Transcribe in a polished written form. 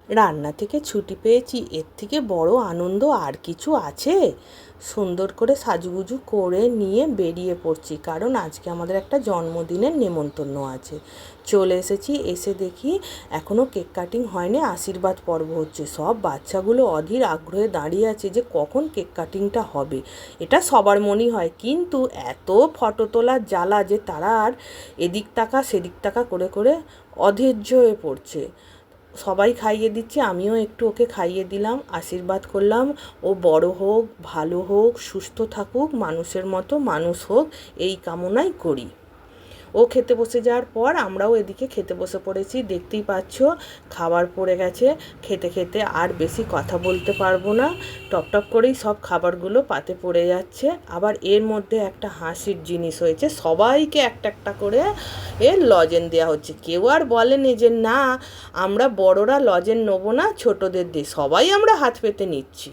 রান্না থেকে ছুটি পেয়েছি, এর থেকে বড় আনন্দ আর কিছু আছে? সুন্দর করে সাজুগুজু করে নিয়ে বেরিয়ে পড়ছি, কারণ আজকে আমাদের একটা জন্মদিনের নেমন্তন্ন আছে। চলে এসেছি, এসে দেখি এখনও কেক কাটিং হয়নি, আশীর্বাদ পর্ব হচ্ছে। সব বাচ্চাগুলো অধীর আগ্রহে দাঁড়িয়ে আছে যে কখন কেক কাটিংটা হবে। এটা সবার মনেই হয়, কিন্তু এত ফটো তোলার জ্বালা যে তারা আর এদিক তাকা সেদিক তাকা করে করে অধৈর্য হয়ে পড়ছে। সবাই খাইয়ে দিচ্ছে, আমিও একটু ওকে খাইয়ে দিলাম, আশীর্বাদ করলাম ও বড় হোক, ভালো হোক, সুস্থ থাকুক, মানুষের মতো মানুষ হোক, এই কামনাই করি। ও খেতে বসে যাওয়ার পর আমরাও এদিকে খেতে বসে পড়েছি। দেখতেই পাচ্ছ খাবার পড়ে গেছে, খেতে খেতে আর বেশি কথা বলতে পারবো না, টপ টপ করেই সব খাবারগুলো পাতে পড়ে যাচ্ছে। আবার এর মধ্যে একটা হাসির জিনিস হয়েছে, সবাইকে একটা একটা করে লজেন দেওয়া হচ্ছে। কেউ আর বলেনি যে না আমরা বড়রা লজেন নেবো না, ছোটদের দিই, সবাই আমরা হাত পেতে নিচ্ছি।